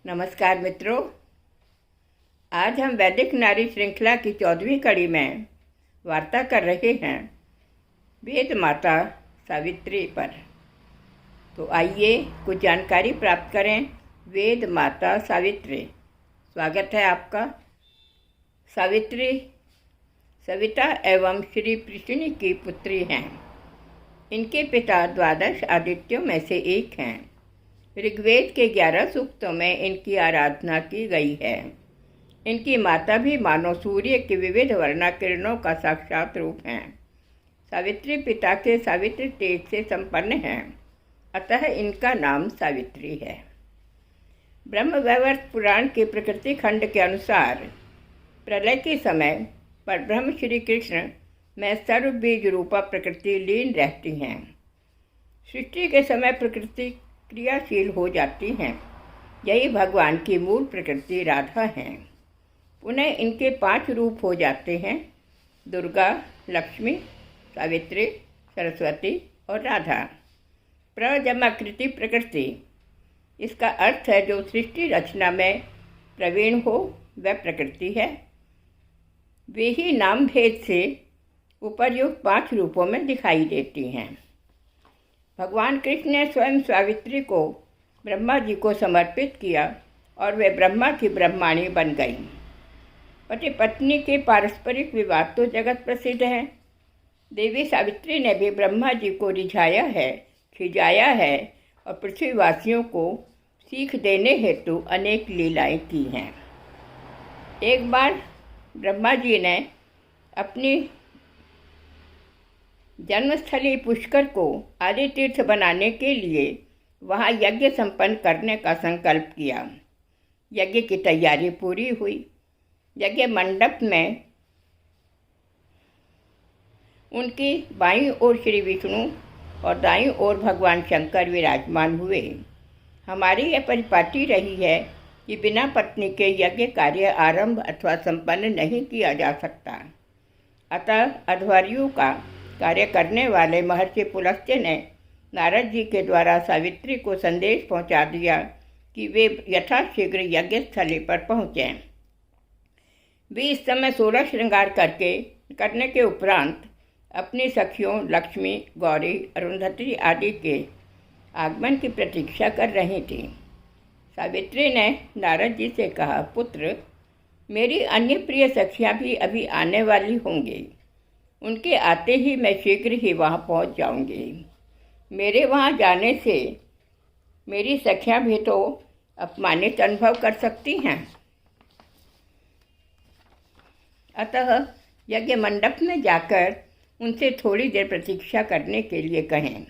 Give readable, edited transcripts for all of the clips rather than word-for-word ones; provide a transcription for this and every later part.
नमस्कार मित्रों। आज हम वैदिक नारी श्रृंखला की 14वीं कड़ी में वार्ता कर रहे हैं वेद माता सावित्री पर। तो आइए कुछ जानकारी प्राप्त करें। वेद माता सावित्री, स्वागत है आपका। सावित्री सविता एवं श्री पृश्नि की पुत्री हैं। इनके पिता द्वादश आदित्यों में से एक हैं। ऋग्वेद के 11 सूक्तों में इनकी आराधना की गई है। इनकी माता भी मानो सूर्य की विविध वर्णा किरणों का साक्षात रूप हैं। सावित्री पिता के सावित्री तेज से संपन्न हैं, अतः इनका नाम सावित्री है। ब्रह्मवैवर्त पुराण के प्रकृति खंड के अनुसार प्रलय के समय परब्रह्म श्री कृष्ण में सर्वबीज रूपा प्रकृति लीन रहती हैं। सृष्टि के समय प्रकृति क्रियाशील हो जाती हैं। यही भगवान की मूल प्रकृति राधा है। पुनः इनके 5 रूप हो जाते हैं: दुर्गा, लक्ष्मी, सावित्री, सरस्वती और राधा। प्रजमाकृति प्रकृति, इसका अर्थ है जो सृष्टि रचना में प्रवीण हो वह प्रकृति है। वे ही नाम भेद से उपर्युक्त 5 रूपों में दिखाई देती हैं। भगवान कृष्ण ने स्वयं सावित्री को ब्रह्मा जी को समर्पित किया और वे ब्रह्मा की ब्रह्माणी बन गई। पति पत्नी के पारस्परिक विवाद तो जगत प्रसिद्ध है। देवी सावित्री ने भी ब्रह्मा जी को रिझाया है, खिजाया है और पृथ्वीवासियों को सीख देने हेतु अनेक लीलाएं की हैं। एक बार ब्रह्मा जी ने अपनी जन्मस्थली पुष्कर को आदि तीर्थ बनाने के लिए वहाँ यज्ञ संपन्न करने का संकल्प किया। यज्ञ की तैयारी पूरी हुई। यज्ञ मंडप में उनकी बाईं ओर श्री विष्णु और दाईं ओर भगवान शंकर विराजमान हुए। हमारी यह परिपाटी रही है कि बिना पत्नी के यज्ञ कार्य आरंभ अथवा संपन्न नहीं किया जा सकता। अतः अध्वर्यु का कार्य करने वाले महर्षि पुलस्त्य ने नारद जी के द्वारा सावित्री को संदेश पहुंचा दिया कि वे यथाशीघ्र यज्ञ स्थली पर पहुँचें। वे इस समय 16 श्रृंगार करने के उपरांत अपनी सखियों लक्ष्मी, गौरी, अरुंधति आदि के आगमन की प्रतीक्षा कर रही थीं। सावित्री ने नारद जी से कहा, पुत्र, मेरी अन्य प्रिय सखियाँ भी अभी आने वाली होंगी। उनके आते ही मैं शीघ्र ही वहाँ पहुँच जाऊँगी। मेरे वहाँ जाने से मेरी सखियाँ भी तो अपमानित अनुभव कर सकती हैं। अतः यज्ञ मंडप में जाकर उनसे थोड़ी देर प्रतीक्षा करने के लिए कहें।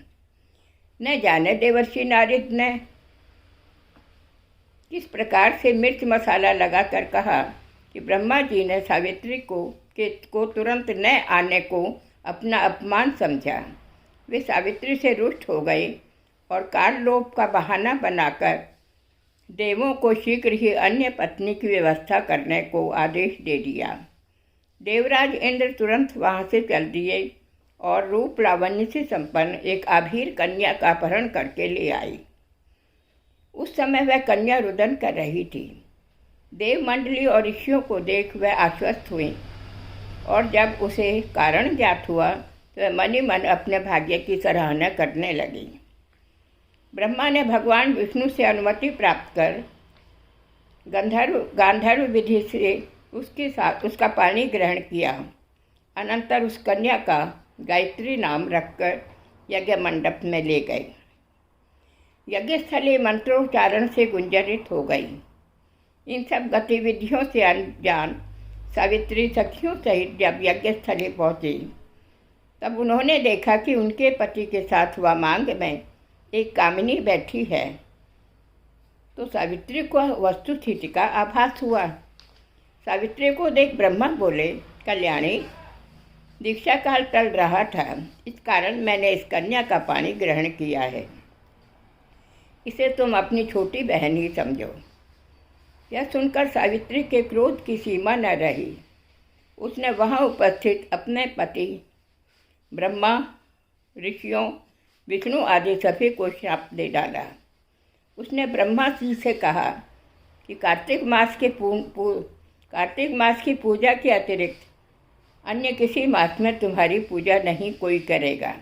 न जाने देवर्षि नारद ने किस प्रकार से मिर्च मसाला लगाकर कहा कि ब्रह्मा जी ने सावित्री को तुरंत न आने को अपना अपमान समझा। वे सावित्री से रुष्ट हो गए और काललोप का बहाना बनाकर देवों को शीघ्र ही अन्य पत्नी की व्यवस्था करने को आदेश दे दिया। देवराज इंद्र तुरंत वहाँ से चल दिए और रूप लावण्य से संपन्न एक आभीर कन्या का अपहरण करके ले आई। उस समय वह कन्या रुदन कर रही थी। देवमंडली और ऋषियों को देख वह आश्वस्त हुई और जब उसे कारण ज्ञात हुआ तो वह मन ही मन अपने भाग्य की सराहना करने लगी। ब्रह्मा ने भगवान विष्णु से अनुमति प्राप्त कर गांधर्व विधि से उसका पानी ग्रहण किया। अनंतर उस कन्या का गायत्री नाम रखकर यज्ञ मंडप में ले गए। यज्ञस्थली मंत्रोच्चारण से गुंजरित हो गई। इन सब गतिविधियों से अनजान सावित्री सखियों सहित जब यज्ञस्थली पहुंची तब उन्होंने देखा कि उनके पति के साथ वामांग में एक कामिनी बैठी है। तो सावित्री को वस्तुस्थिति का आभास हुआ। सावित्री को देख ब्रह्मा बोले, कल्याणी, दीक्षा काल टल रहा था, इस कारण मैंने इस कन्या का पानी ग्रहण किया है। इसे तुम अपनी छोटी बहन ही समझो। यह सुनकर सावित्री के क्रोध की सीमा न रही। उसने वहाँ उपस्थित अपने पति ब्रह्मा, ऋषियों, विष्णु आदि सभी को श्राप दे डाला। उसने ब्रह्मा जी से कहा कि कार्तिक मास की पूजा के अतिरिक्त अन्य किसी मास में तुम्हारी पूजा नहीं कोई करेगा।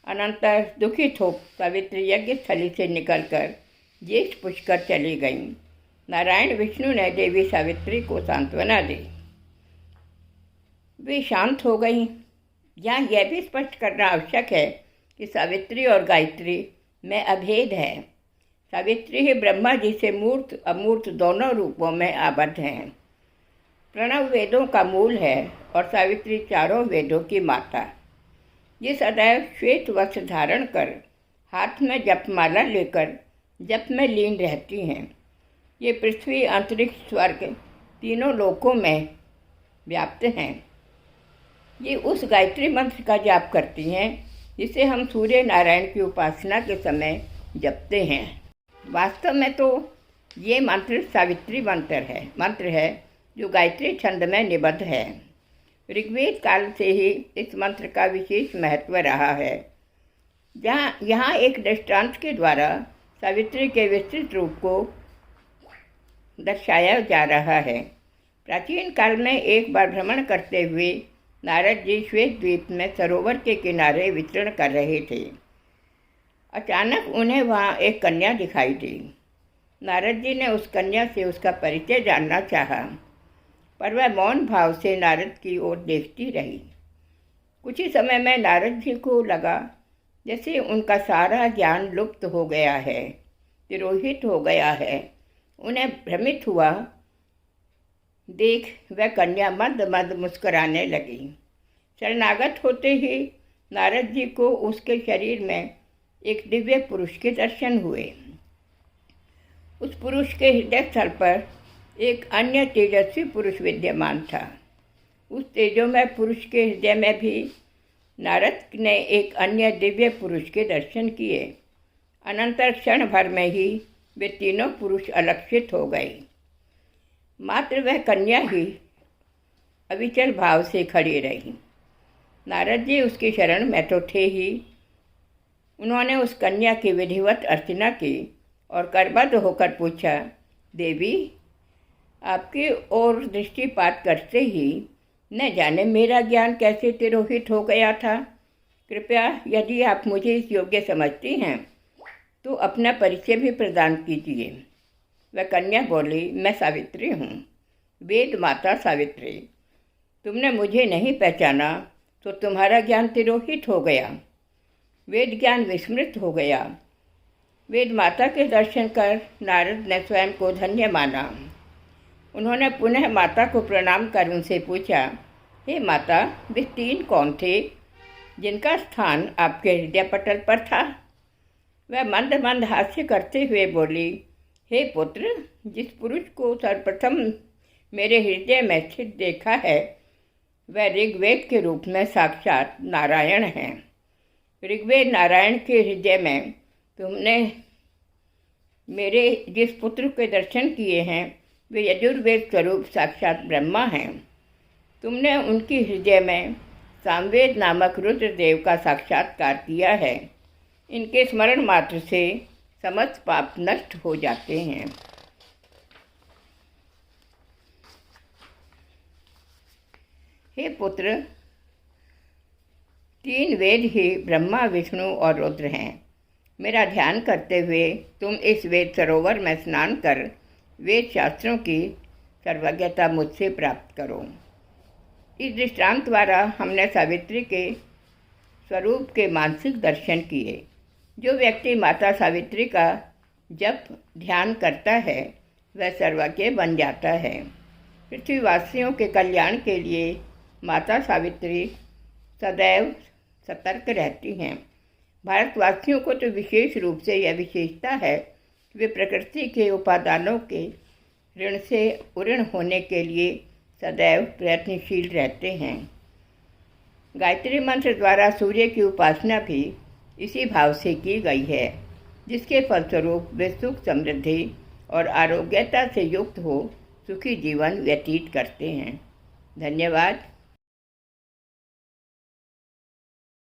अनंतर दुखित हो सावित्री यज्ञ स्थली से निकलकर जेठ पुष्कर चली गईं। नारायण विष्णु ने देवी सावित्री को सांत्वना दी। वे शांत हो गईं। यहाँ यह भी स्पष्ट करना आवश्यक है कि सावित्री और गायत्री में अभेद है। सावित्री ही ब्रह्मा जी से मूर्त अमूर्त दोनों रूपों में आबद्ध हैं। प्रणव वेदों का मूल है और सावित्री चारों वेदों की माता, ये सदैव श्वेत वस्त्र धारण कर हाथ में जपमाला लेकर जप में लीन रहती हैं। ये पृथ्वी, अंतरिक्ष, स्वर्ग तीनों लोकों में व्याप्त हैं। ये उस गायत्री मंत्र का जाप करती हैं जिसे हम सूर्य नारायण की उपासना के समय जपते हैं। वास्तव में तो ये मंत्र सावित्री मंत्र है जो गायत्री छंद में निबद्ध है। ऋग्वेद काल से ही इस मंत्र का विशेष महत्व रहा है। यहाँ एक दृष्टांत के द्वारा सावित्री के विस्तृत रूप को दर्शाया जा रहा है। प्राचीन काल में एक बार भ्रमण करते हुए नारद जी श्वेत द्वीप में सरोवर के किनारे विचरण कर रहे थे। अचानक उन्हें वहाँ एक कन्या दिखाई दी। नारद जी ने उस कन्या से उसका परिचय जानना चाहा, पर वह मौन भाव से नारद की ओर देखती रही। कुछ ही समय में नारद जी को लगा जैसे उनका सारा ज्ञान लुप्त हो गया है, तिरोहित हो गया है। उन्हें भ्रमित हुआ देख वह कन्या मंद मंद मुस्कुराने लगी। शरणागत होते ही नारद जी को उसके शरीर में एक दिव्य पुरुष के दर्शन हुए। उस पुरुष के हृदय स्थल पर एक अन्य तेजस्वी पुरुष विद्यमान था। उस तेजोमय पुरुष के हृदय में भी नारद ने एक अन्य दिव्य पुरुष के दर्शन किए। अनंतर क्षण भर में ही वे तीनों पुरुष अलक्षित हो गए। मात्र वह कन्या ही अविचल भाव से खड़ी रही। नारद जी उसकी शरण में तो थे ही। उन्होंने उस कन्या की विधिवत अर्चना की और करबद्ध होकर पूछा, देवी, आपकी ओर दृष्टिपात करते ही न जाने मेरा ज्ञान कैसे तिरोहित हो गया था। कृपया यदि आप मुझे इस योग्य समझती हैं तो अपना परिचय भी प्रदान कीजिए। वह कन्या बोली, मैं सावित्री हूँ, वेद माता सावित्री। तुमने मुझे नहीं पहचाना तो तुम्हारा ज्ञान तिरोहित हो गया, वेद ज्ञान विस्मृत हो गया। वेद माता के दर्शन कर नारद ने स्वयं को धन्य माना। उन्होंने पुनः माता को प्रणाम कर उनसे पूछा, हे माता, वे तीन कौन थे जिनका स्थान आपके हृदय पटल पर था? वह मंद मंद हास्य करते हुए बोली, हे पुत्र, जिस पुरुष को सर्वप्रथम मेरे हृदय में स्थित देखा है वह ऋग्वेद के रूप में साक्षात नारायण हैं। ऋग्वेद नारायण के हृदय में तुमने मेरे जिस पुत्र के दर्शन किए हैं वे यजुर्वेद स्वरूप साक्षात ब्रह्मा हैं। तुमने उनकी हृदय में सामवेद नामक रुद्रदेव का साक्षात्कार किया है। इनके स्मरण मात्र से समस्त पाप नष्ट हो जाते हैं। हे पुत्र, तीन वेद ही ब्रह्मा, विष्णु और रुद्र हैं। मेरा ध्यान करते हुए तुम इस वेद सरोवर में स्नान कर वेद शास्त्रों की सर्वज्ञता मुझसे प्राप्त करो। इस दृष्टांत द्वारा हमने सावित्री के स्वरूप के मानसिक दर्शन किए। जो व्यक्ति माता सावित्री का जप ध्यान करता है वह सर्वज्ञ बन जाता है। पृथ्वीवासियों के कल्याण के लिए माता सावित्री सदैव सतर्क रहती हैं। भारतवासियों को तो विशेष रूप से यह विशेषता है कि वे प्रकृति के उपादानों के ऋण से उऋण होने के लिए सदैव प्रयत्नशील रहते हैं। गायत्री मंत्र द्वारा सूर्य की उपासना भी इसी भाव से की गई है, जिसके फलस्वरूप वे सुख, समृद्धि और आरोग्यता से युक्त हो सुखी जीवन व्यतीत करते हैं। धन्यवाद।